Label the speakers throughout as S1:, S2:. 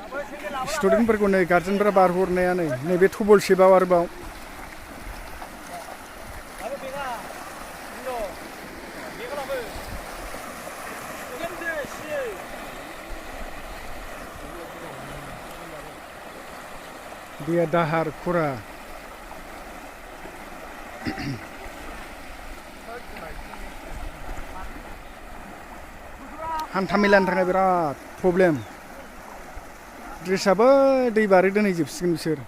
S1: स्टुडेन्टफोरखौ नै गार्जेनफोरा बारहरनाया नैबे थबलसेबाव आरोबाव दैया दाहार खरा हान्थामेलानि थाखाय बिराद प्रब्लेम ड्रेसाबो दै बारै दोनहैजोबसिगोन बिसोर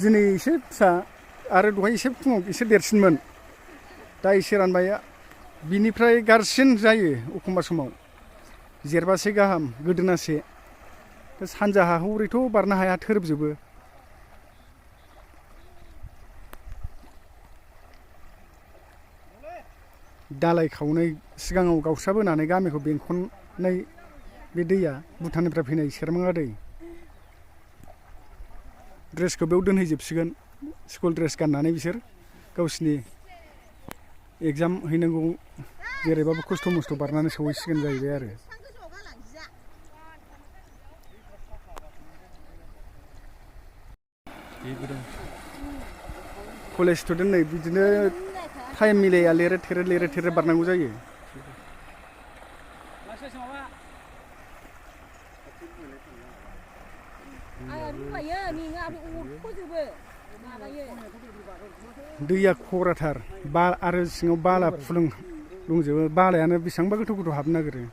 S1: दिनै एसे फिसा आरो दहाय एसे फुङाव एसे देरसिनमोन दा एसे रानबाय बिनिफ्राय गाज्रिसिन जायो एखमबा समाव जेरबासे गाहाम गोदोनासे सानजाहा हरैथ' बारनो हाया थोरोबजोबो दालाय खावनै सिगाङाव गावस्राबोनानै गामिखौ बेंखननाय बे दैया भुटाननिफ्राय फैनाय सेरमाङा दै ड्रेसखौ बेयाव दोनहैजोबसिगोन स्कुल ड्रेस गाननानै बिसोर गावसिनि एग्जाम हैनांगौ जेरैबाबो खस्थ' मस्थ' बारनानै सहैसिगोन जाहैबाय आरो कलेज स्टुडेन्ट नै बिदिनो टाइम मिलाया लेरे थेरे बारनांगौ जायो दैया खराथार आरो सिङाव बाला फुलुं दंजोबो बालायानो बेसेबांबा गोथौ गोथौ हाबनो नागिरो